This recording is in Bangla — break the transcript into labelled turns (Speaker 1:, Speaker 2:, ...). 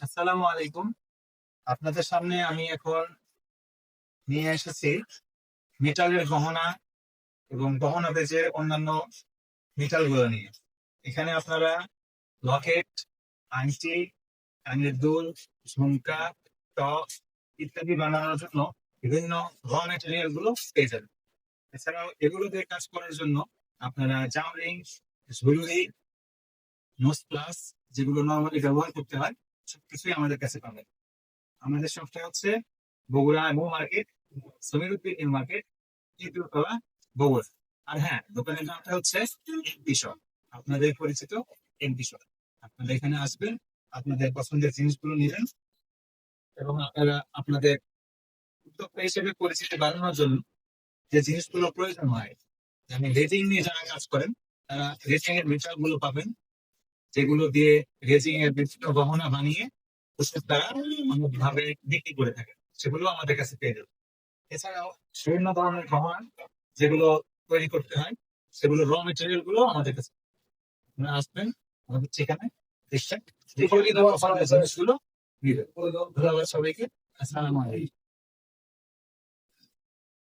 Speaker 1: আসসালামু আলাইকুম। আপনাদের সামনে আমি এখন নিয়ে এসেছি মেটালের গহনা এবং গহনা বেজের অন্যান্য মেটাল গুলো নিয়ে। এখানে আপনারা লকেট, আংটি, কানের দুল, ঝুমকা, টপ ইত্যাদি বানানোর জন্য বিভিন্ন র ম্যাটেরিয়াল গুলো পেয়ে যাবেন। এছাড়াও এগুলো দিয়ে কাজ করার জন্য আপনারা জামরিং, ঝুলরি, নোজ প্লাস যেগুলো নর্মালি ব্যবহার করতে হয় সবকিছুই আমাদের কাছে পাবেন। আমাদের শপটা হচ্ছে Bogura new market, Samiruddin new market, তৃতীয়তলা, বগুড়া। আর হ্যাঁ, দোকানের নামটা হচ্ছে এমপি শপ, আপনাদের পরিচিত এমপি শপ। আপনারা এখানে আসবেন, আপনাদের পছন্দের জিনিসগুলো নেবেন এবং আপনারা আপনাদের উদ্যোক্তা হিসেবে পরিচিতি বাড়ানোর জন্য যে জিনিসগুলো প্রয়োজন হয়, যেমন রেজিং নিয়ে যারা কাজ করেন তারা রেজিং এর মেটাল গুলো পাবেন, যেগুলো দিয়ে রেজিং এর বিভিন্ন গহনা বানিয়ে তারা অনেকভাবে বিক্রি করে থাকে, সেগুলো আমাদের কাছে পেয়ে যাবে। এছাড়াও বিভিন্ন ধরনের গহনা যেগুলো তৈরি করতে হয় সেগুলো র মেটেরিয়াল গুলো আমাদের কাছে। আপনারা আসবেন আমাদের সেখানে দেখবেন, জিনিসগুলো নিবেন। ধন্যবাদ সবাইকে। আসসালামু আলাইকুম।